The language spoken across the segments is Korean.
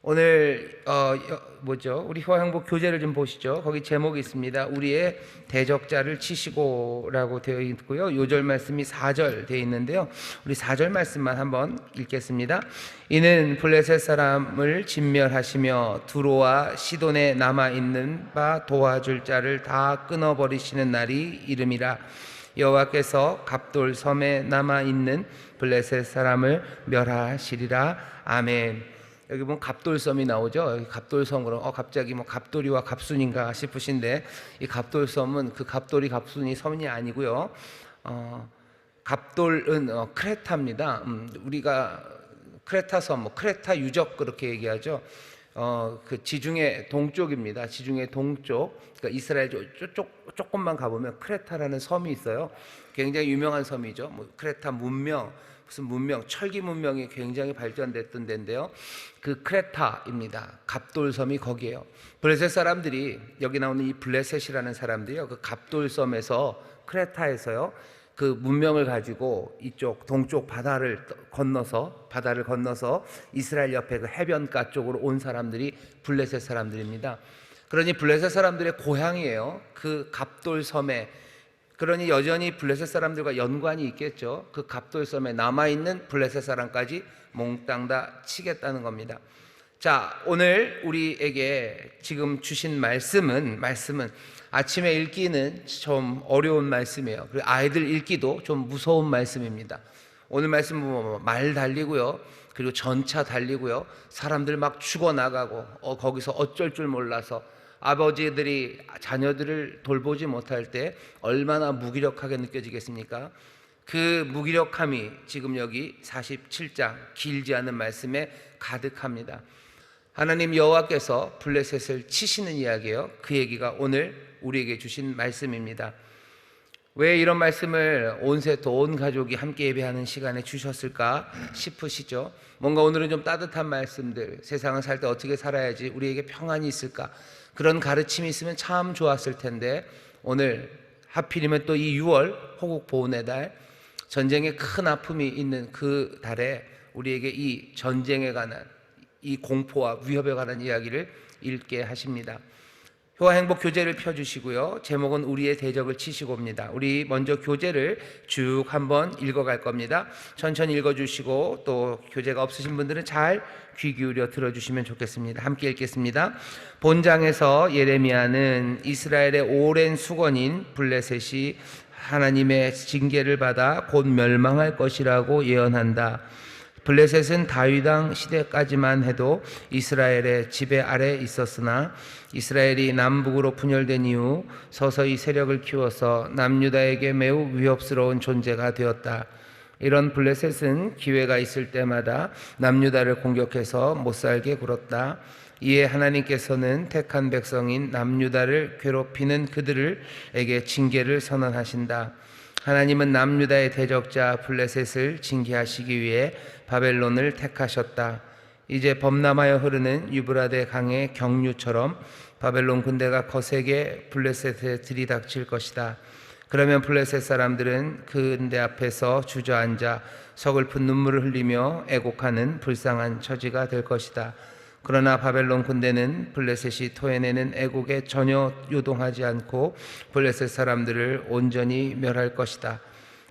오늘 우리 효행복 교재를 좀 보시죠. 거기 제목이 있습니다. 우리의 대적자를 치시고라고 되어 있고요. 요절 말씀이 4절 되어 있는데요. 우리 4절 말씀만 한번 읽겠습니다. 이는 블레셋 사람을 진멸하시며 두로와 시돈에 남아 있는 바 도와줄 자를 다 끊어버리시는 날이 이름이라. 여호와께서 갑돌 섬에 남아 있는 블레셋 사람을 멸하시리라. 아멘. 여기 보면 갑돌섬이 나오죠. 여기 갑돌섬 그럼 갑자기 뭐 갑돌이와 갑순인가 싶으신데, 이 갑돌섬은 그 갑돌이 갑순이 섬이 아니고요. 갑돌은 크레타입니다. 우리가 크레타 섬, 크레타 유적 그렇게 얘기하죠. 그 지중해 동쪽입니다. 지중해 동쪽. 그러니까 이스라엘 조금만 가보면 크레타라는 섬이 있어요. 굉장히 유명한 섬이죠. 뭐 크레타 문명, 무슨 문명, 철기 문명이 굉장히 발전됐던 데인데요. 그 크레타입니다. 갑돌섬이 거기에요. 블레셋 사람들이, 여기 나오는 이 블레셋이라는 사람들이요, 그 갑돌섬에서, 크레타에서요, 그 문명을 가지고 이쪽 동쪽 바다를 건너서 이스라엘 옆에 그 해변가 쪽으로 온 사람들이 블레셋 사람들입니다. 그러니 블레셋 사람들의 고향이에요. 그 갑돌섬에. 그러니 여전히 블레셋 사람들과 연관이 있겠죠. 그 갑돌섬에 남아있는 블레셋 사람까지 몽땅 다 치겠다는 겁니다. 자, 오늘 우리에게 지금 주신 말씀은 아침에 읽기는 좀 어려운 말씀이에요. 그리고 아이들 읽기도 좀 무서운 말씀입니다. 오늘 말씀 보면 말 달리고요, 그리고 전차 달리고요, 사람들 막 죽어나가고 거기서 어쩔 줄 몰라서 아버지들이 자녀들을 돌보지 못할 때 얼마나 무기력하게 느껴지겠습니까? 그 무기력함이 지금 여기 47장 길지 않은 말씀에 가득합니다. 하나님 여호와께서 블레셋을 치시는 이야기예요. 그 얘기가 오늘 우리에게 주신 말씀입니다. 왜 이런 말씀을 온 세토 온 가족이 함께 예배하는 시간에 주셨을까 싶으시죠? 뭔가 오늘은 좀 따뜻한 말씀들, 세상을 살 때 어떻게 살아야지 우리에게 평안이 있을까, 그런 가르침이 있으면 참 좋았을 텐데, 오늘 하필이면 또 이 6월 호국 보훈의 달, 전쟁에 큰 아픔이 있는 그 달에 우리에게 이 전쟁에 관한, 이 공포와 위협에 관한 이야기를 읽게 하십니다. 효화행복 교재를 펴주시고요, 제목은 우리의 대적을 치시고입니다. 우리 먼저 교재를 쭉 한번 읽어갈 겁니다. 천천히 읽어주시고 또 교재가 없으신 분들은 잘 귀 기울여 들어주시면 좋겠습니다. 함께 읽겠습니다. 본장에서 예레미야는 이스라엘의 오랜 수건인 블레셋이 하나님의 징계를 받아 곧 멸망할 것이라고 예언한다. 블레셋은 다윗 왕 시대까지만 해도 이스라엘의 지배 아래 있었으나 이스라엘이 남북으로 분열된 이후 서서히 세력을 키워서 남유다에게 매우 위협스러운 존재가 되었다. 이런 블레셋은 기회가 있을 때마다 남유다를 공격해서 못살게 굴었다. 이에 하나님께서는 택한 백성인 남유다를 괴롭히는 그들에게 징계를 선언하신다. 하나님은 남유다의 대적자 블레셋을 징계하시기 위해 바벨론을 택하셨다. 이제 범람하여 흐르는 유브라데 강의 경류처럼 바벨론 군대가 거세게 블레셋에 들이닥칠 것이다. 그러면 블레셋 사람들은 그 군대 앞에서 주저앉아 서글픈 눈물을 흘리며 애곡하는 불쌍한 처지가 될 것이다. 그러나 바벨론 군대는 블레셋이 토해내는 애곡에 전혀 요동하지 않고 블레셋 사람들을 온전히 멸할 것이다.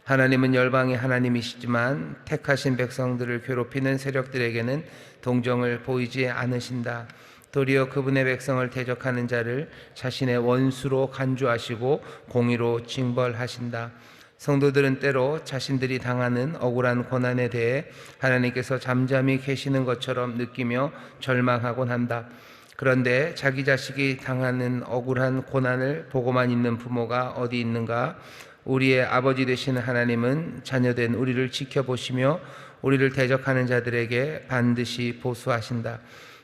하나님은 열방의 하나님이시지만 택하신 백성들을 괴롭히는 세력들에게는 동정을 보이지 않으신다. 도리어 그분의 백성을 대적하는 자를 자신의 원수로 간주하시고 공의로 징벌하신다. 성도들은 때로 자신들이 당하는 억울한 고난에 대해 하나님께서 잠잠히 계시는 것처럼 느끼며 절망하곤 한다. 그런데 자기 자식이 당하는 억울한 고난을 보고만 있는 부모가 어디 있는가? 우리의 아버지 되시는 하나님은 자녀된 우리를 지켜보시며 우리를 대적하는 자들에게 반드시 보수하신다.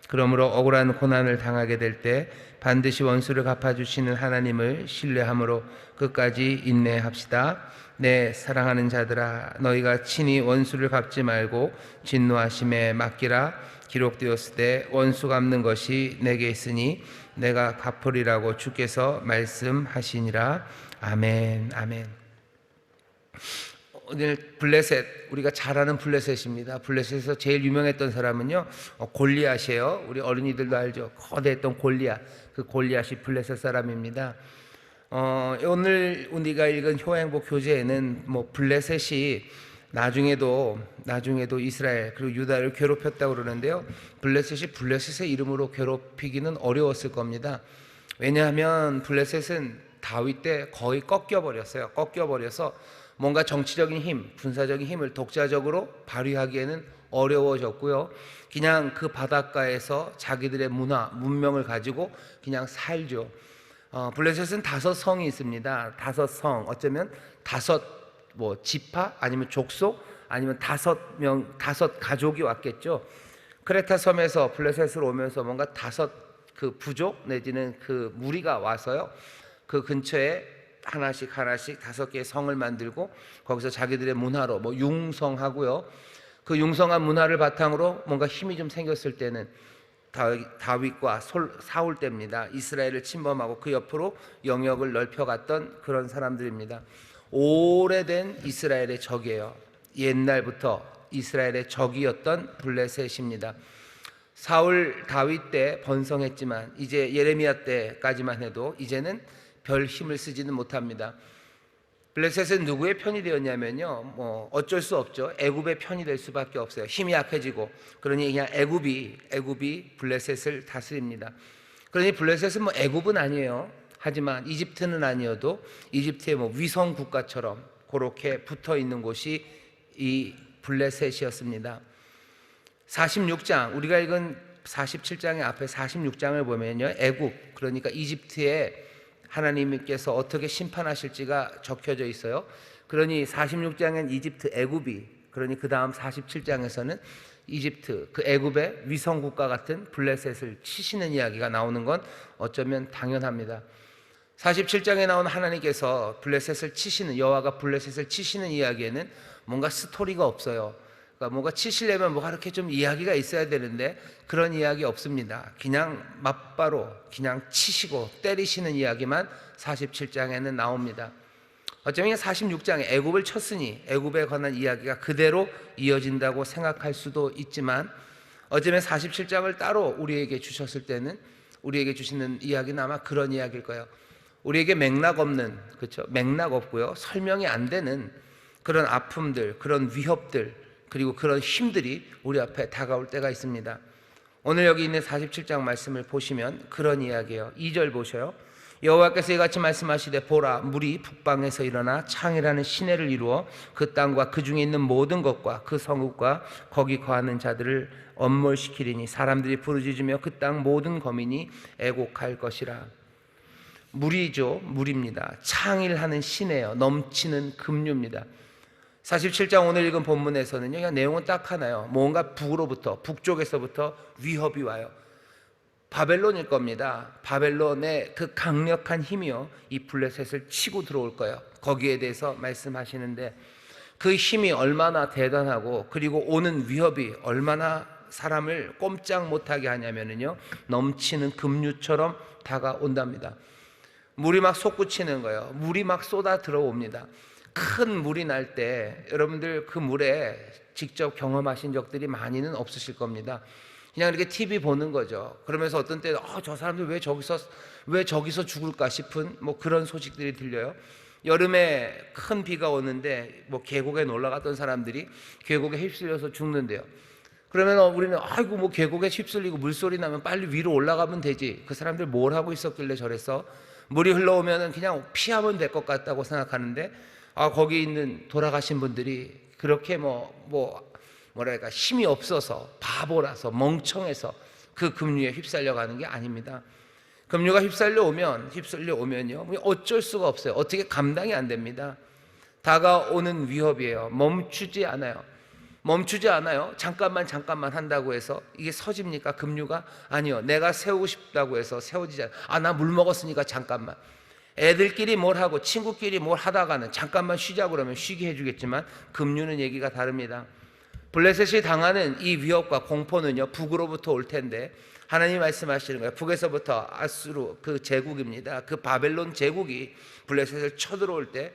그러므로 억울한 고난을 당하게 될 때 반드시 원수를 갚아주시는 하나님을 신뢰함으로 끝까지 인내합시다. 내 사랑하는 자들아, 너희가 친히 원수를 갚지 말고 진노하심에 맡기라. 기록되었으되 원수 갚는 것이 내게 있으니 내가 갚으리라고 주께서 말씀하시니라. 아멘. 아멘. 오늘 블레셋, 우리가 잘 아는 블레셋입니다. 블레셋에서 제일 유명했던 사람은요, 골리앗이에요. 우리 어린이들도 알죠. 거대했던 골리앗. 그 골리앗이 블레셋 사람입니다. 오늘 우리가 읽은 효행복 교재에는 뭐 블레셋이 나중에도 이스라엘 그리고 유다를 괴롭혔다고 그러는데요. 블레셋의 이름으로 괴롭히기는 어려웠을 겁니다. 왜냐하면 블레셋은 다윗 때 거의 꺾여버렸어요. 꺾여버려서 뭔가 정치적인 힘, 군사적인 힘을 독자적으로 발휘하기에는 어려워졌고요. 그냥 그 바닷가에서 자기들의 문화, 문명을 가지고 그냥 살죠. 블레셋은 5성이 있습니다. 5성, 어쩌면 5 지파 아니면 족속 아니면 5 가족이 왔겠죠. 크레타 섬에서 블레셋으로 오면서 뭔가 5 그 부족 내지는 그 무리가 와서요. 그 근처에 하나씩 5개의 성을 만들고 거기서 자기들의 문화로 뭐 융성하고요. 그 융성한 문화를 바탕으로 뭔가 힘이 좀 생겼을 때는 다윗과 사울 때입니다. 이스라엘을 침범하고 그 옆으로 영역을 넓혀갔던 그런 사람들입니다. 오래된 이스라엘의 적이에요. 옛날부터 이스라엘의 적이었던 블레셋입니다. 사울 다윗 때 번성했지만 이제 예레미야 때까지만 해도 이제는 별 힘을 쓰지는 못합니다. 블레셋은 누구의 편이 되었냐면요, 뭐 어쩔 수 없죠. 애굽의 편이 될 수밖에 없어요. 힘이 약해지고. 그러니 그냥 애굽이 블레셋을 다스립니다. 그러니 블레셋은 뭐 애굽은 아니에요. 하지만 이집트는 아니어도 이집트의 뭐 위성 국가처럼 그렇게 붙어 있는 곳이 이 블레셋이었습니다. 46장, 우리가 읽은 47장의 앞에 46장을 보면요, 애굽, 그러니까 이집트의 하나님께서 어떻게 심판하실지가 적혀져 있어요. 그러니 46장엔 이집트 애굽이, 그러니 그 다음 47장에서는 이집트, 그 애굽의 위성국가 같은 블레셋을 치시는 이야기가 나오는 건 어쩌면 당연합니다. 47장에 나온 하나님께서 블레셋을 치시는, 여호와가 블레셋을 치시는 이야기에는 뭔가 스토리가 없어요. 그러니까 뭔가 치시려면 뭐가 이렇게 좀 이야기가 있어야 되는데 그런 이야기 없습니다. 그냥 맞바로 그냥 치시고 때리시는 이야기만 47장에는 나옵니다. 어쩌면 46장에 애굽을 쳤으니 애굽에 관한 이야기가 그대로 이어진다고 생각할 수도 있지만, 어쩌면 47장을 따로 우리에게 주셨을 때는 우리에게 주시는 이야기는 아마 그런 이야기일 거예요. 우리에게 맥락 없는, 그렇죠? 맥락 없고요, 설명이 안 되는 그런 아픔들, 그런 위협들, 그리고 그런 힘들이 우리 앞에 다가올 때가 있습니다. 오늘 여기 있는 47장 말씀을 보시면 그런 이야기예요. 2절 보셔요. 여호와께서 이같이 말씀하시되, 보라, 물이 북방에서 일어나 창이라는 시내를 이루어 그 땅과 그 중에 있는 모든 것과 그 성읍과 거기 거하는 자들을 엄몰시키리니 사람들이 부르짖으며 그 땅 모든 거민이 애곡할 것이라. 물이죠, 물입니다. 창일하는 시내요, 넘치는 급류입니다. 47장 오늘 읽은 본문에서는요, 그냥 내용은 딱 하나요. 뭔가 북쪽에서부터 위협이 와요. 바벨론일 겁니다. 바벨론의 그 강력한 힘이요, 이 블레셋을 치고 들어올 거예요. 거기에 대해서 말씀하시는데, 그 힘이 얼마나 대단하고 그리고 오는 위협이 얼마나 사람을 꼼짝 못하게 하냐면요, 넘치는 급류처럼 다가온답니다. 물이 막 솟구치는 거예요. 물이 막 쏟아 들어옵니다. 큰 물이 날 때 여러분들 그 물에 직접 경험하신 적들이 많이는 없으실 겁니다. 그냥 이렇게 TV 보는 거죠. 그러면서 어떤 때 저 사람들 왜 저기서 죽을까 싶은 뭐 그런 소식들이 들려요. 여름에 큰 비가 오는데 뭐 계곡에 놀러 갔던 사람들이 계곡에 휩쓸려서 죽는데요. 그러면 우리는 아이고 뭐 계곡에 휩쓸리고 물소리 나면 빨리 위로 올라가면 되지. 그 사람들 뭘 하고 있었길래 저랬어? 물이 흘러오면 그냥 피하면 될 것 같다고 생각하는데, 거기 있는 돌아가신 분들이 그렇게 뭐랄까 힘이 없어서, 바보라서, 멍청해서 그 급류에 휩쓸려 가는 게 아닙니다. 급류가 휩쓸려 오면요, 어쩔 수가 없어요. 어떻게 감당이 안 됩니다. 다가오는 위협이에요. 멈추지 않아요. 잠깐만 한다고 해서 이게 서집니까? 급류가? 아니요. 내가 세우고 싶다고 해서 세워지지 않아요. 나 물 먹었으니까 잠깐만. 애들끼리 뭘 하고 친구끼리 뭘 하다가는 잠깐만 쉬자 그러면 쉬게 해주겠지만, 급류는 얘기가 다릅니다. 블레셋이 당하는 이 위협과 공포는요, 북으로부터 올 텐데 하나님이 말씀하시는 거예요. 북에서부터 아수르 그 제국입니다. 그 바벨론 제국이 블레셋을 쳐들어올 때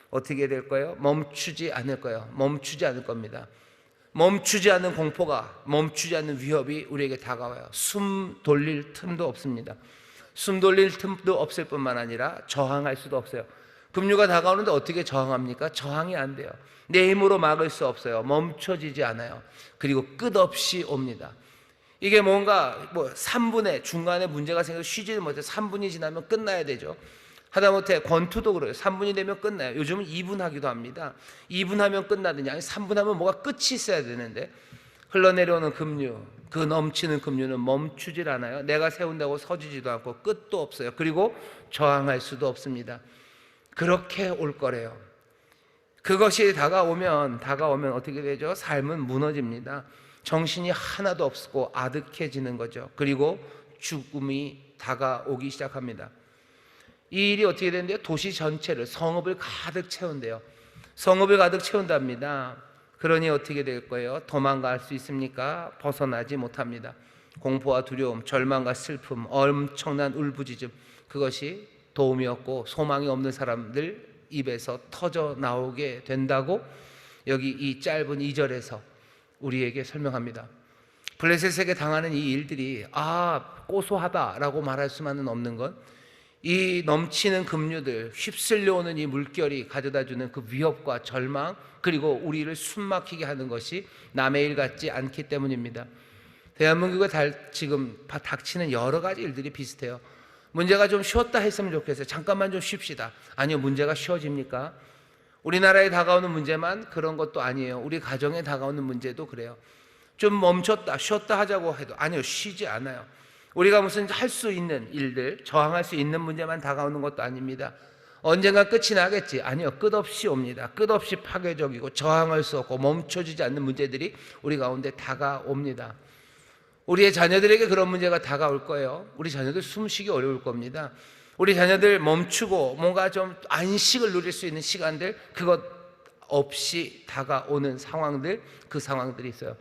어떻게 될 거예요? 멈추지 않을 거예요. 멈추지 않을 겁니다. 멈추지 않는 공포가, 멈추지 않는 위협이 우리에게 다가와요. 숨 돌릴 틈도 없습니다. 숨 돌릴 틈도 없을 뿐만 아니라 저항할 수도 없어요. 급류가 다가오는데 어떻게 저항합니까? 저항이 안 돼요. 내 힘으로 막을 수 없어요. 멈춰지지 않아요. 그리고 끝없이 옵니다. 이게 뭔가 3분에 중간에 문제가 생겨서 쉬지를 못해 3분이 지나면 끝나야 되죠. 하다못해 권투도 그래요. 3분이 되면 끝나요. 요즘은 2분 하기도 합니다. 2분 하면 끝나더니 아니 3분 하면 뭐가 끝이 있어야 되는데 흘러내려오는 급류, 그 넘치는 급류는 멈추질 않아요. 내가 세운다고 서지지도 않고 끝도 없어요. 그리고 저항할 수도 없습니다. 그렇게 올 거래요. 그것이 다가오면 어떻게 되죠? 삶은 무너집니다. 정신이 하나도 없고 아득해지는 거죠. 그리고 죽음이 다가오기 시작합니다. 이 일이 어떻게 되는데요? 도시 전체를, 성읍을 가득 채운대요. 성읍을 가득 채운답니다. 그러니 어떻게 될 거예요? 도망갈 수 있습니까? 벗어나지 못합니다. 공포와 두려움, 절망과 슬픔, 엄청난 울부짖음, 그것이 도움이 없고 소망이 없는 사람들 입에서 터져 나오게 된다고 여기 이 짧은 2절에서 우리에게 설명합니다. 블레셋에게 당하는 이 일들이 고소하다라고 말할 수만은 없는 건 이 넘치는 급류들, 휩쓸려 오는 이 물결이 가져다주는 그 위협과 절망, 그리고 우리를 숨막히게 하는 것이 남의 일 같지 않기 때문입니다. 대한민국에 지금 닥치는 여러 가지 일들이 비슷해요. 문제가 좀 쉬었다 했으면 좋겠어요. 잠깐만 좀 쉽시다. 아니요, 문제가 쉬워집니까? 우리나라에 다가오는 문제만 그런 것도 아니에요. 우리 가정에 다가오는 문제도 그래요. 좀 멈췄다, 쉬었다 하자고 해도 아니요, 쉬지 않아요. 우리가 무슨 할 수 있는 일들, 저항할 수 있는 문제만 다가오는 것도 아닙니다. 언젠가 끝이 나겠지. 아니요, 끝없이 옵니다. 끝없이 파괴적이고 저항할 수 없고 멈춰지지 않는 문제들이 우리 가운데 다가옵니다. 우리의 자녀들에게 그런 문제가 다가올 거예요. 우리 자녀들 숨쉬기 어려울 겁니다. 우리 자녀들 멈추고 뭔가 좀 안식을 누릴 수 있는 시간들, 그것 없이 다가오는 상황들, 그 상황들이 있어요.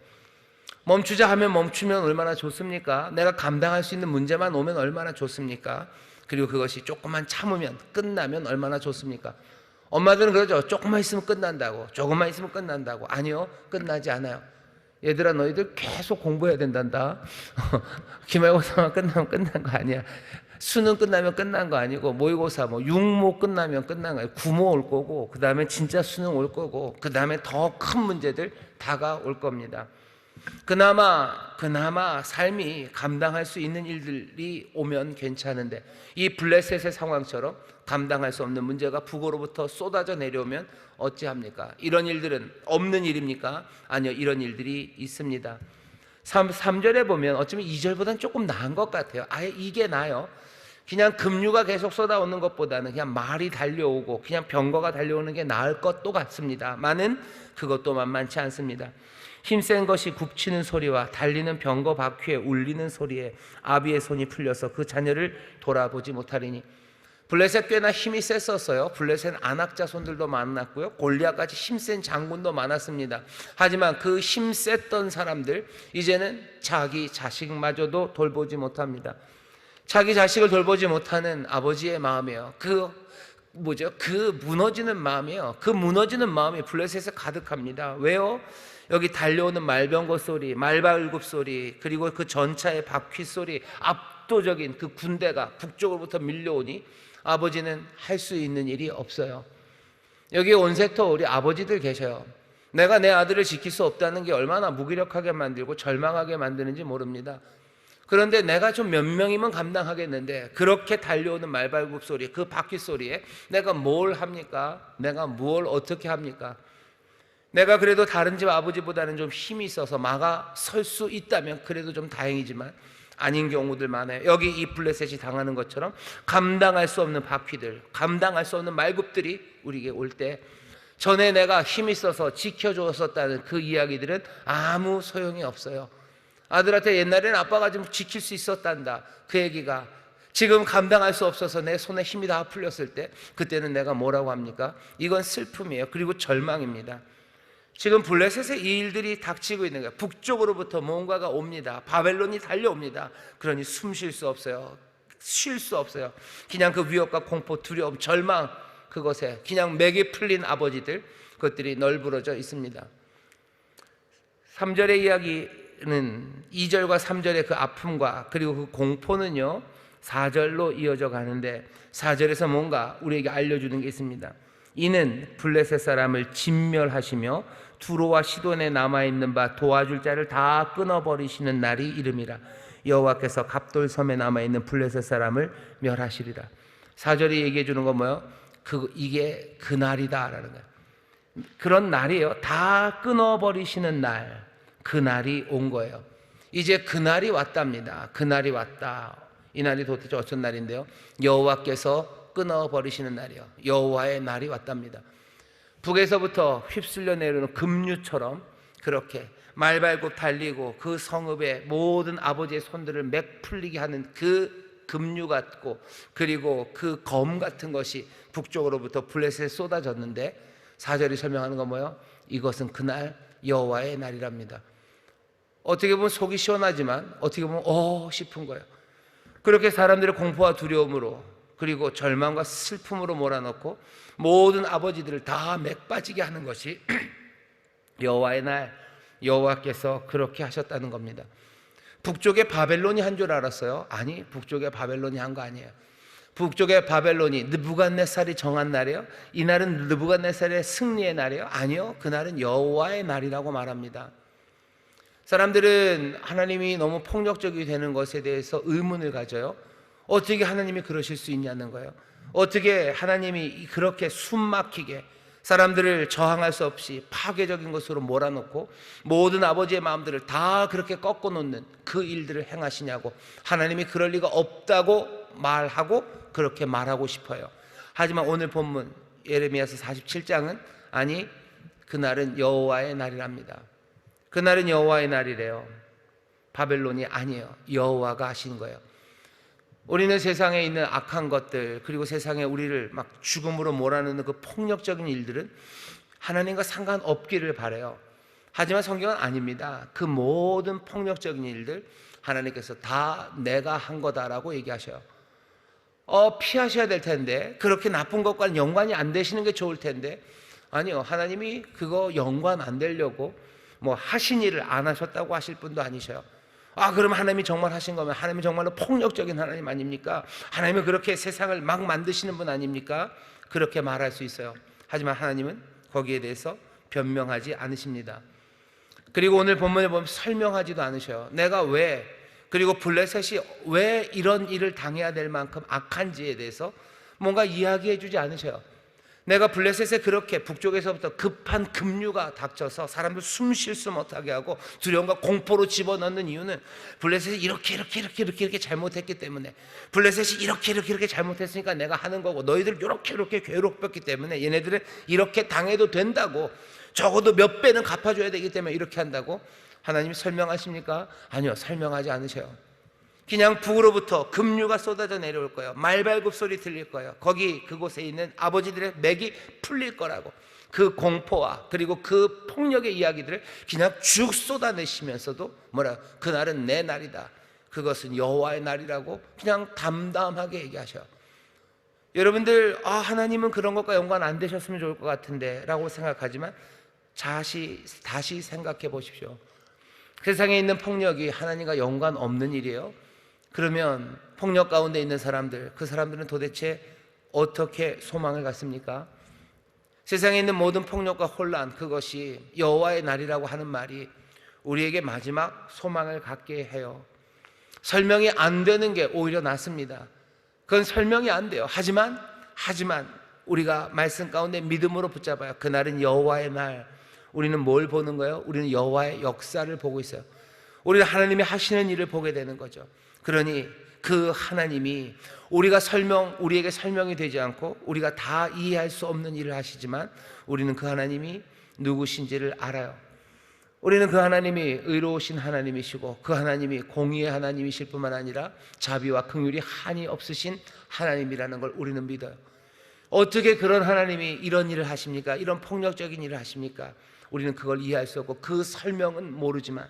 멈추자 하면 멈추면 얼마나 좋습니까? 내가 감당할 수 있는 문제만 오면 얼마나 좋습니까? 그리고 그것이 조금만 참으면, 끝나면 얼마나 좋습니까? 엄마들은 그러죠. 조금만 있으면 끝난다고, 조금만 있으면 끝난다고. 아니요, 끝나지 않아요. 얘들아, 너희들 계속 공부해야 된단다. 기말고사만 끝나면 끝난 거 아니야. 수능 끝나면 끝난 거 아니고, 모의고사, 육모 끝나면 끝난 거예요. 구모 올 거고, 그 다음에 진짜 수능 올 거고, 그 다음에 더 큰 문제들 다가올 겁니다. 그나마 삶이 감당할 수 있는 일들이 오면 괜찮은데, 이 블레셋의 상황처럼 감당할 수 없는 문제가 북으로부터 쏟아져 내려오면 어찌합니까? 이런 일들은 없는 일입니까? 아니요, 이런 일들이 있습니다. 3절에 보면 어쩌면 2절보다는 조금 나은 것 같아요. 아예 이게 나아요. 그냥 급류가 계속 쏟아오는 것보다는 그냥 말이 달려오고 그냥 병거가 달려오는 게 나을 것도 같습니다만은 그것도 만만치 않습니다. 힘센 것이 굽치는 소리와 달리는 병거 바퀴에 울리는 소리에 아비의 손이 풀려서 그 자녀를 돌아보지 못하리니. 블레셋 꽤나 힘이 셌었어요. 블레셋 안악자손들도 많았고요, 골리앗같이 힘센 장군도 많았습니다. 하지만 그 힘셌던 사람들, 이제는 자기 자식마저도 돌보지 못합니다. 자기 자식을 돌보지 못하는 아버지의 마음이에요. 그 무너지는 마음이에요. 그 무너지는 마음이 블레셋에 가득합니다. 왜요? 여기 달려오는 말병거 소리, 말발굽 소리, 그리고 그 전차의 바퀴 소리, 압도적인 그 군대가 북쪽으로부터 밀려오니 아버지는 할 수 있는 일이 없어요. 여기 온 섹터 우리 아버지들 계셔요. 내가 내 아들을 지킬 수 없다는 게 얼마나 무기력하게 만들고 절망하게 만드는지 모릅니다. 그런데 내가 좀 몇 명이면 감당하겠는데 그렇게 달려오는 말발굽 소리, 그 바퀴 소리에 내가 뭘 합니까? 내가 뭘 어떻게 합니까? 내가 그래도 다른 집 아버지보다는 좀 힘이 있어서 막아 설 수 있다면 그래도 좀 다행이지만 아닌 경우들 많아요. 여기 이 블레셋이 당하는 것처럼 감당할 수 없는 바퀴들, 감당할 수 없는 말굽들이 우리에게 올 때 전에 내가 힘이 있어서 지켜줬었다는 그 이야기들은 아무 소용이 없어요. 아들한테 옛날에는 아빠가 좀 지킬 수 있었단다, 그 얘기가 지금 감당할 수 없어서 내 손에 힘이 다 풀렸을 때 그때는 내가 뭐라고 합니까? 이건 슬픔이에요. 그리고 절망입니다. 지금 블레셋의 이 일들이 닥치고 있는 거예요. 북쪽으로부터 뭔가가 옵니다. 바벨론이 달려옵니다. 그러니 숨 쉴 수 없어요. 쉴 수 없어요. 그냥 그 위협과 공포, 두려움, 절망, 그것에 그냥 맥이 풀린 아버지들, 그것들이 널브러져 있습니다. 3절의 이야기는 2절과 3절의 그 아픔과 그리고 그 공포는요 4절로 이어져 가는데, 4절에서 뭔가 우리에게 알려주는 게 있습니다. 이는 블레셋 사람을 진멸하시며 두로와 시돈에 남아있는 바 도와줄 자를 다 끊어버리시는 날이 이름이라. 여호와께서 갑돌섬에 남아있는 블레셋 사람을 멸하시리라. 4절이 얘기해 주는 건 뭐예요? 이게 그 날이다라는 거예요. 그런 날이에요. 다 끊어버리시는 날, 그 날이 온 거예요. 이제 그 날이 왔답니다. 그 날이 왔다. 이 날이 도대체 어떤 날인데요? 여호와께서 끊어버리시는 날이요, 여호와의 날이 왔답니다. 북에서부터 휩쓸려 내려오는 급류처럼 그렇게 말발굽 달리고 그 성읍의 모든 아버지의 손들을 맥 풀리게 하는 그 급류 같고, 그리고 그 검 같은 것이 북쪽으로부터 블레셋에 쏟아졌는데, 4절이 설명하는 건 뭐예요? 이것은 그날 여호와의 날이랍니다. 어떻게 보면 속이 시원하지만 어떻게 보면 싶은 거예요. 그렇게 사람들의 공포와 두려움으로 그리고 절망과 슬픔으로 몰아넣고 모든 아버지들을 다 맥 빠지게 하는 것이 여호와의 날, 여호와께서 그렇게 하셨다는 겁니다. 북쪽에 바벨론이 한 줄 알았어요? 아니, 북쪽에 바벨론이 한 거 아니에요. 북쪽에 바벨론이 느부갓네살이 정한 날이에요? 이 날은 느부갓네살의 승리의 날이에요? 아니요, 그날은 여호와의 날이라고 말합니다. 사람들은 하나님이 너무 폭력적이 되는 것에 대해서 의문을 가져요. 어떻게 하나님이 그러실 수 있냐는 거예요. 어떻게 하나님이 그렇게 숨막히게 사람들을 저항할 수 없이 파괴적인 것으로 몰아넣고 모든 아버지의 마음들을 다 그렇게 꺾어놓는 그 일들을 행하시냐고, 하나님이 그럴 리가 없다고 말하고 그렇게 말하고 싶어요. 하지만 오늘 본문 예레미야서 47장은 아니, 그날은 여호와의 날이랍니다. 그날은 여호와의 날이래요. 바벨론이 아니에요. 여호와가 하신 거예요. 우리는 세상에 있는 악한 것들, 그리고 세상에 우리를 막 죽음으로 몰아넣는 그 폭력적인 일들은 하나님과 상관없기를 바라요. 하지만 성경은 아닙니다. 그 모든 폭력적인 일들 하나님께서 다 내가 한 거다라고 얘기하셔요. 피하셔야 될 텐데, 그렇게 나쁜 것과는 연관이 안 되시는 게 좋을 텐데, 아니요, 하나님이 그거 연관 안 되려고 뭐 하신 일을 안 하셨다고 하실 분도 아니셔요. 그럼 하나님이 정말 하신 거면 하나님이 정말로 폭력적인 하나님 아닙니까? 하나님은 그렇게 세상을 막 만드시는 분 아닙니까? 그렇게 말할 수 있어요. 하지만 하나님은 거기에 대해서 변명하지 않으십니다. 그리고 오늘 본문에 보면 설명하지도 않으셔요. 내가 왜, 그리고 블레셋이 왜 이런 일을 당해야 될 만큼 악한지에 대해서 뭔가 이야기해 주지 않으셔요. 내가 블레셋에 그렇게 북쪽에서부터 급한 급류가 닥쳐서 사람들 숨 쉴 수 못하게 하고 두려움과 공포로 집어넣는 이유는 블레셋이 이렇게 잘못했기 때문에, 블레셋이 이렇게 잘못했으니까 내가 하는 거고, 너희들 이렇게 괴롭혔기 때문에 얘네들은 이렇게 당해도 된다고, 적어도 몇 배는 갚아줘야 되기 때문에 이렇게 한다고 하나님이 설명하십니까? 아니요, 설명하지 않으셔요. 그냥 북으로부터 급류가 쏟아져 내려올 거예요. 말발굽 소리 들릴 거예요. 그곳에 있는 아버지들의 맥이 풀릴 거라고, 그 공포와 그리고 그 폭력의 이야기들을 그냥 쭉 쏟아내시면서도 뭐라, 그날은 내 날이다, 그것은 여호와의 날이라고 그냥 담담하게 얘기하셔요. 여러분들 하나님은 그런 것과 연관 안 되셨으면 좋을 것 같은데 라고 생각하지만 다시 생각해 보십시오. 세상에 있는 폭력이 하나님과 연관 없는 일이에요. 그러면 폭력 가운데 있는 사람들, 그 사람들은 도대체 어떻게 소망을 갖습니까? 세상에 있는 모든 폭력과 혼란, 그것이 여호와의 날이라고 하는 말이 우리에게 마지막 소망을 갖게 해요. 설명이 안 되는 게 오히려 낫습니다. 그건 설명이 안 돼요. 하지만 우리가 말씀 가운데 믿음으로 붙잡아요. 그날은 여호와의 날. 우리는 뭘 보는 거예요? 우리는 여호와의 역사를 보고 있어요. 우리는 하나님이 하시는 일을 보게 되는 거죠. 그러니 그 하나님이 우리에게 설명이 되지 않고 우리가 다 이해할 수 없는 일을 하시지만, 우리는 그 하나님이 누구신지를 알아요. 우리는 그 하나님이 의로우신 하나님이시고, 그 하나님이 공의의 하나님이실 뿐만 아니라 자비와 긍휼이 한이 없으신 하나님이라는 걸 우리는 믿어요. 어떻게 그런 하나님이 이런 일을 하십니까? 이런 폭력적인 일을 하십니까? 우리는 그걸 이해할 수 없고 그 설명은 모르지만,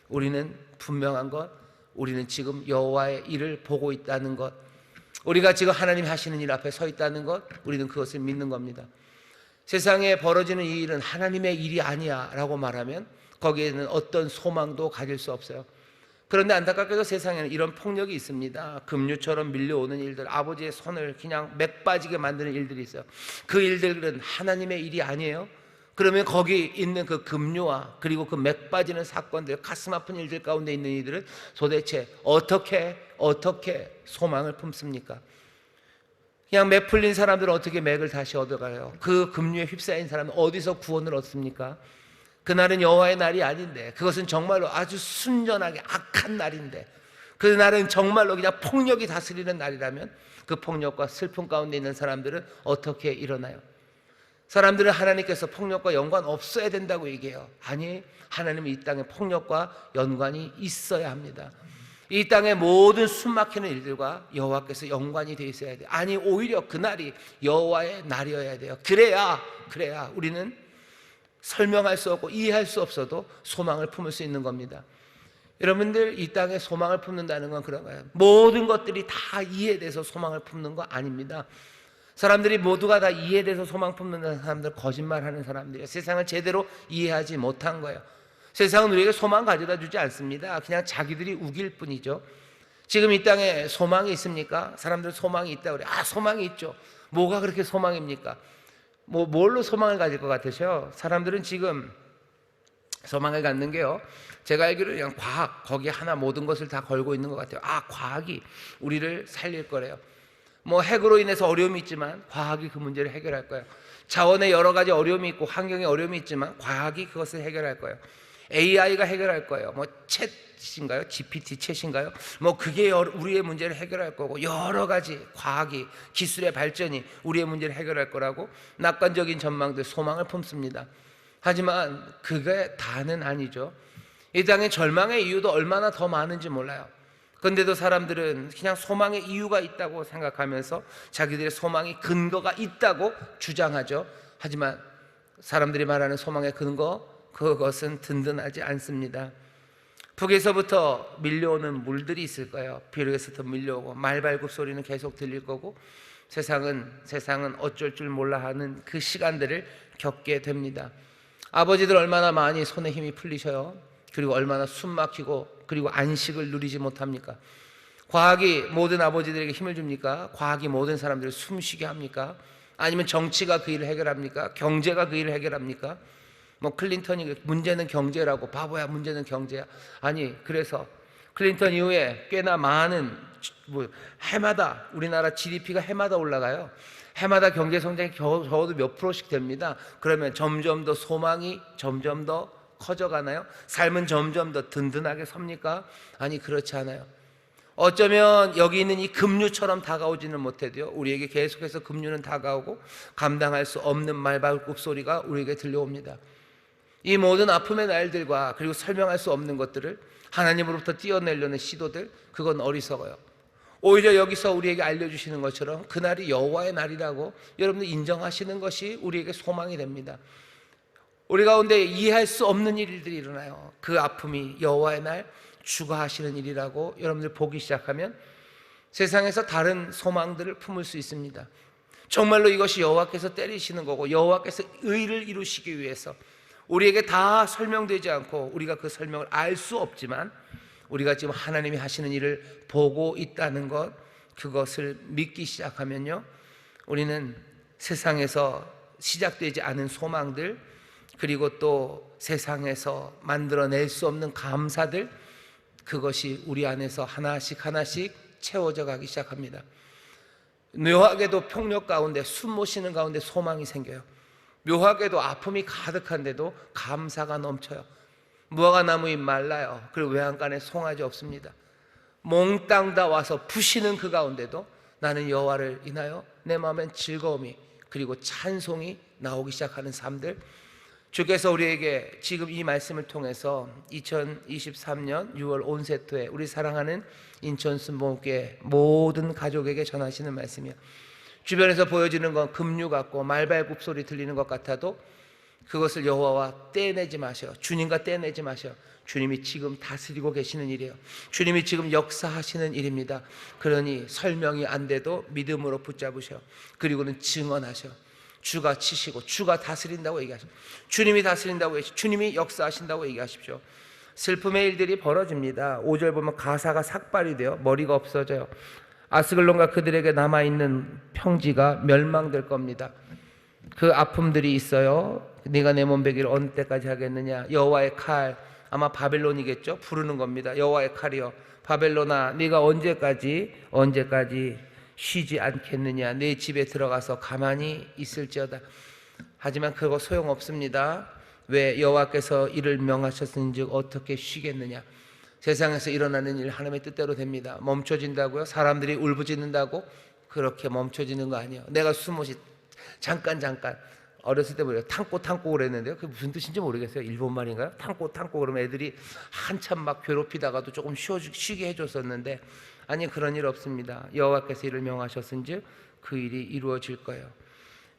우리는 분명한 것, 우리는 지금 여호와의 일을 보고 있다는 것. 우리가 지금 하나님이 하시는 일 앞에 서 있다는 것, 우리는 그것을 믿는 겁니다. 세상에 벌어지는 이 일은 하나님의 일이 아니야 라고 말하면 거기에는 어떤 소망도 가질 수 없어요. 그런데 안타깝게도 세상에는 이런 폭력이 있습니다. 급류처럼 밀려오는 일들, 아버지의 손을 그냥 맥 빠지게 만드는 일들이 있어요. 그 일들은 하나님의 일이 아니에요. 그러면 거기 있는 그 급류와 그리고 그 맥 빠지는 사건들, 가슴 아픈 일들 가운데 있는 이들은 도대체 어떻게 소망을 품습니까? 그냥 맥 풀린 사람들은 어떻게 맥을 다시 얻어가요? 그 급류에 휩싸인 사람은 어디서 구원을 얻습니까? 그날은 여호와의 날이 아닌데, 그것은 정말로 아주 순전하게 악한 날인데, 그날은 정말로 그냥 폭력이 다스리는 날이라면 그 폭력과 슬픔 가운데 있는 사람들은 어떻게 일어나요? 사람들은 하나님께서 폭력과 연관 없어야 된다고 얘기해요. 아니, 하나님은 이 땅에 폭력과 연관이 있어야 합니다. 이 땅의 모든 숨막히는 일들과 여호와께서 연관이 되어 있어야 돼요. 아니, 오히려 그날이 여호와의 날이어야 돼요. 그래야 우리는 설명할 수 없고 이해할 수 없어도 소망을 품을 수 있는 겁니다. 여러분들, 이 땅에 소망을 품는다는 건 그런 거예요. 모든 것들이 다 이해돼서 소망을 품는 거 아닙니다. 사람들이 모두가 다 이해돼서 소망 품는 사람들, 거짓말하는 사람들이에요. 세상을 제대로 이해하지 못한 거예요. 세상은 우리에게 소망 가져다 주지 않습니다. 그냥 자기들이 우길 뿐이죠. 지금 이 땅에 소망이 있습니까? 사람들 소망이 있다고 그래요. 소망이 있죠. 뭐가 그렇게 소망입니까? 뭘로 소망을 가질 것 같으셔? 사람들은 지금 소망을 갖는 게요, 제가 알기로 그냥 과학, 거기에 하나 모든 것을 다 걸고 있는 것 같아요. 과학이 우리를 살릴 거래요. 핵으로 인해서 어려움이 있지만 과학이 그 문제를 해결할 거예요. 자원에 여러 가지 어려움이 있고 환경에 어려움이 있지만 과학이 그것을 해결할 거예요. AI가 해결할 거예요. 챗인가요? GPT 챗인가요? 그게 우리의 문제를 해결할 거고, 여러 가지 과학이, 기술의 발전이 우리의 문제를 해결할 거라고 낙관적인 전망들, 소망을 품습니다. 하지만 그게 다는 아니죠. 이 땅에 절망의 이유도 얼마나 더 많은지 몰라요. 그런데도 사람들은 그냥 소망의 이유가 있다고 생각하면서 자기들의 소망이 근거가 있다고 주장하죠. 하지만 사람들이 말하는 소망의 근거, 그것은 든든하지 않습니다. 북에서부터 밀려오는 물들이 있을 거예요. 비력에서부터 밀려오고 말발굽 소리는 계속 들릴 거고, 세상은 어쩔 줄 몰라 하는 그 시간들을 겪게 됩니다. 아버지들 얼마나 많이 손에 힘이 풀리셔요. 그리고 얼마나 숨 막히고 그리고 안식을 누리지 못합니까? 과학이 모든 아버지들에게 힘을 줍니까? 과학이 모든 사람들을 숨쉬게 합니까? 아니면 정치가 그 일을 해결합니까? 경제가 그 일을 해결합니까? 클린턴이 문제는 경제라고, 바보야, 문제는 경제야. 아니, 그래서 클린턴 이후에 꽤나 많은, 해마다 우리나라 GDP가 해마다 올라가요. 해마다 경제 성장이 적어도 몇 프로씩 됩니다. 그러면 점점 더 소망이 점점 더 커져가나요? 삶은 점점 더 든든하게 섭니까? 아니, 그렇지 않아요. 어쩌면 여기 있는 이 급류처럼 다가오지는 못해도요, 우리에게 계속해서 급류는 다가오고 감당할 수 없는 말발굽 소리가 우리에게 들려옵니다. 이 모든 아픔의 날들과 그리고 설명할 수 없는 것들을 하나님으로부터 띄어내려는 시도들, 그건 어리석어요. 오히려 여기서 우리에게 알려주시는 것처럼 그날이 여호와의 날이라고 여러분들 인정하시는 것이 우리에게 소망이 됩니다. 우리 가운데 이해할 수 없는 일들이 일어나요. 그 아픔이 여호와의 날, 주가 하시는 일이라고 여러분들 보기 시작하면 세상에서 다른 소망들을 품을 수 있습니다. 정말로 이것이 여호와께서 때리시는 거고 여호와께서 의를 이루시기 위해서 우리에게 다 설명되지 않고 우리가 그 설명을 알 수 없지만 우리가 지금 하나님이 하시는 일을 보고 있다는 것, 그것을 믿기 시작하면요, 우리는 세상에서 시작되지 않은 소망들, 그리고 또 세상에서 만들어낼 수 없는 감사들, 그것이 우리 안에서 하나씩 채워져 가기 시작합니다. 묘하게도 폭력 가운데, 숨 못 쉬는 가운데 소망이 생겨요. 묘하게도 아픔이 가득한데도 감사가 넘쳐요. 무화과 나무잎 말라요. 그리고 외양간에 송아지 없습니다. 몽땅 다 와서 부시는 그 가운데도 나는 여호와를 인하여 내 마음엔 즐거움이 그리고 찬송이 나오기 시작하는 삶들, 주께서 우리에게 지금 이 말씀을 통해서 2023년 6월 온세토에 우리 사랑하는 인천순복음교회 모든 가족에게 전하시는 말씀이야. 주변에서 보여지는 건 급류 같고 말발굽 소리 들리는 것 같아도 그것을 여호와와 떼내지 마셔. 주님과 떼내지 마셔. 주님이 지금 다스리고 계시는 일이에요. 주님이 지금 역사하시는 일입니다. 그러니 설명이 안 돼도 믿음으로 붙잡으셔. 그리고는 증언하셔. 주가 치시고 주가 다스린다고 얘기하십시오. 주님이 다스린다고 얘기하십시오. 주님이 역사하신다고 얘기하십시오. 슬픔의 일들이 벌어집니다. 5절 보면 가사가 삭발이 돼요. 머리가 없어져요. 아스글론과 그들에게 남아있는 평지가 멸망될 겁니다. 그 아픔들이 있어요. 네가 내 몸베기를 어느 때까지 하겠느냐. 여호와의 칼, 아마 바벨론이겠죠. 부르는 겁니다. 여호와의 칼이여, 바벨론아, 네가 언제까지 쉬지 않겠느냐. 내 집에 들어가서 가만히 있을지어다. 하지만 그거 소용없습니다. 왜? 여호와께서 이를 명하셨은즉 어떻게 쉬겠느냐. 세상에서 일어나는 일 하나님의 뜻대로 됩니다. 멈춰진다고요? 사람들이 울부짖는다고 그렇게 멈춰지는 거 아니에요. 내가 숨어시 잠깐 어렸을 때 뭐예요? 탕꼬 그랬는데요. 그게 무슨 뜻인지 모르겠어요. 일본 말인가요? 탕꼬 그러면 애들이 한참 막 괴롭히다가도 조금 쉬게 해줬었는데, 아니, 그런 일 없습니다. 여호와께서 이를 명하셨은즉 그 일이 이루어질 거예요.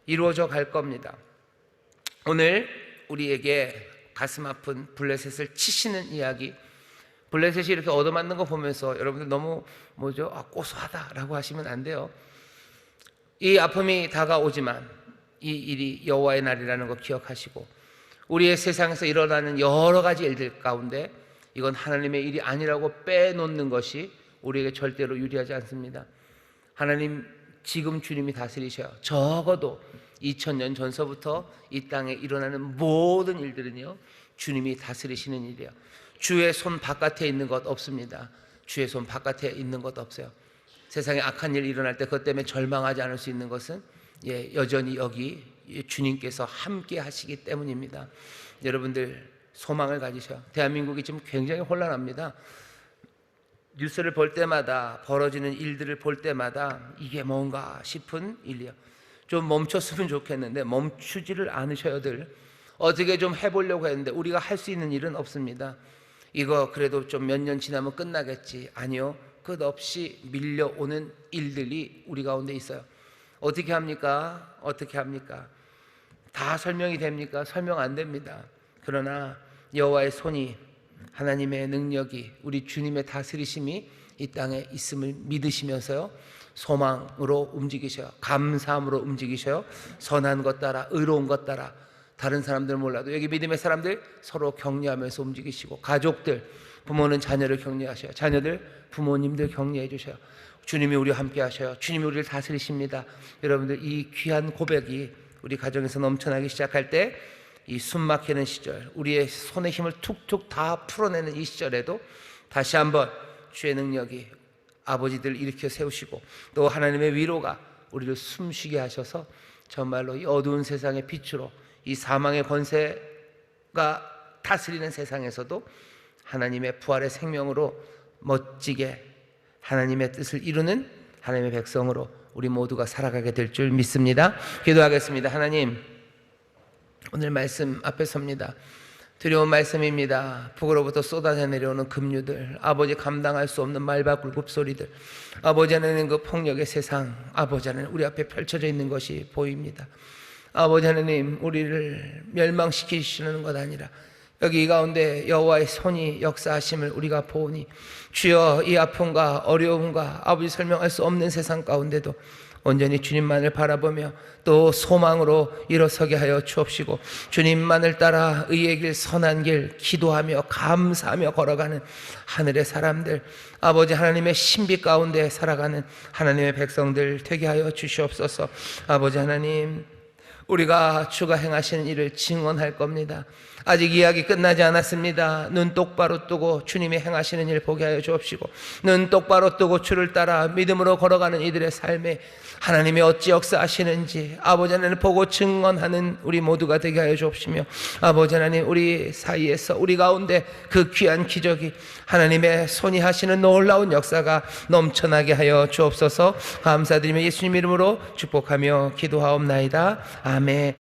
이루어져 갈 겁니다. 오늘 우리에게 가슴 아픈 블레셋을 치시는 이야기, 블레셋이 이렇게 얻어맞는 거 보면서 여러분들 너무 고소하다라고 하시면 안 돼요. 이 아픔이 다가오지만 이 일이 여호와의 날이라는 거 기억하시고, 우리의 세상에서 일어나는 여러 가지 일들 가운데 이건 하나님의 일이 아니라고 빼놓는 것이 우리에게 절대로 유리하지 않습니다. 하나님, 지금 주님이 다스리셔요. 적어도 2000년 전서부터 이 땅에 일어나는 모든 일들은요, 주님이 다스리시는 일이에요. 주의 손 바깥에 있는 것 없습니다. 주의 손 바깥에 있는 것 없어요. 세상에 악한 일 일어날 때 그것 때문에 절망하지 않을 수 있는 것은 여전히 여기 주님께서 함께 하시기 때문입니다. 여러분들 소망을 가지셔. 대한민국이 지금 굉장히 혼란합니다. 뉴스를 볼 때마다, 벌어지는 일들을 볼 때마다 이게 뭔가 싶은 일이요. 좀 멈췄으면 좋겠는데 멈추지를 않으셔야들. 어떻게 좀 해보려고 했는데 우리가 할 수 있는 일은 없습니다. 이거 그래도 좀 몇 년 지나면 끝나겠지. 아니요, 끝없이 밀려오는 일들이 우리 가운데 있어요. 어떻게 합니까? 다 설명이 됩니까? 설명 안 됩니다. 그러나 여호와의 손이, 하나님의 능력이, 우리 주님의 다스리심이 이 땅에 있음을 믿으시면서요, 소망으로 움직이셔요. 감사함으로 움직이셔요. 선한 것 따라, 의로운 것 따라. 다른 사람들 몰라도 여기 믿음의 사람들 서로 격려하면서 움직이시고, 가족들, 부모는 자녀를 격려하셔요. 자녀들, 부모님들 격려해 주셔요. 주님이 우리와 함께 하셔요. 주님이 우리를 다스리십니다. 여러분들, 이 귀한 고백이 우리 가정에서 넘쳐나기 시작할 때, 이 숨막히는 시절, 우리의 손에 힘을 툭툭 다 풀어내는 이 시절에도 다시 한번 주의 능력이 아버지들 일으켜 세우시고, 또 하나님의 위로가 우리를 숨쉬게 하셔서 정말로 이 어두운 세상의 빛으로, 이 사망의 권세가 다스리는 세상에서도 하나님의 부활의 생명으로 멋지게 하나님의 뜻을 이루는 하나님의 백성으로 우리 모두가 살아가게 될 줄 믿습니다. 기도하겠습니다. 하나님, 오늘 말씀 앞에 섭니다. 두려운 말씀입니다. 북으로부터 쏟아져 내려오는 급류들, 아버지 감당할 수 없는 말바꿀 굽소리들, 아버지 하나님 그 폭력의 세상, 아버지 하나님 우리 앞에 펼쳐져 있는 것이 보입니다. 아버지 하나님, 우리를 멸망시키시는 것 아니라 여기 이 가운데 여호와의 손이 역사하심을 우리가 보니, 주여, 이 아픔과 어려움과 아버지 설명할 수 없는 세상 가운데도 온전히 주님만을 바라보며 또 소망으로 일어서게 하여 주옵시고, 주님만을 따라 의의 길, 선한 길, 기도하며 감사하며 걸어가는 하늘의 사람들, 아버지 하나님의 신비 가운데 살아가는 하나님의 백성들 되게 하여 주시옵소서. 아버지 하나님, 우리가 주가 행하시는 일을 증언할 겁니다. 아직 이야기 끝나지 않았습니다. 눈 똑바로 뜨고 주님이 행하시는 일 보게 하여 주옵시고, 눈 똑바로 뜨고 주를 따라 믿음으로 걸어가는 이들의 삶에 하나님이 어찌 역사하시는지 아버지 하나님 보고 증언하는 우리 모두가 되게 하여 주옵시며, 아버지 하나님 우리 사이에서, 우리 가운데 그 귀한 기적이, 하나님의 손이 하시는 놀라운 역사가 넘쳐나게 하여 주옵소서. 감사드리며 예수님 이름으로 축복하며 기도하옵나이다. 아멘.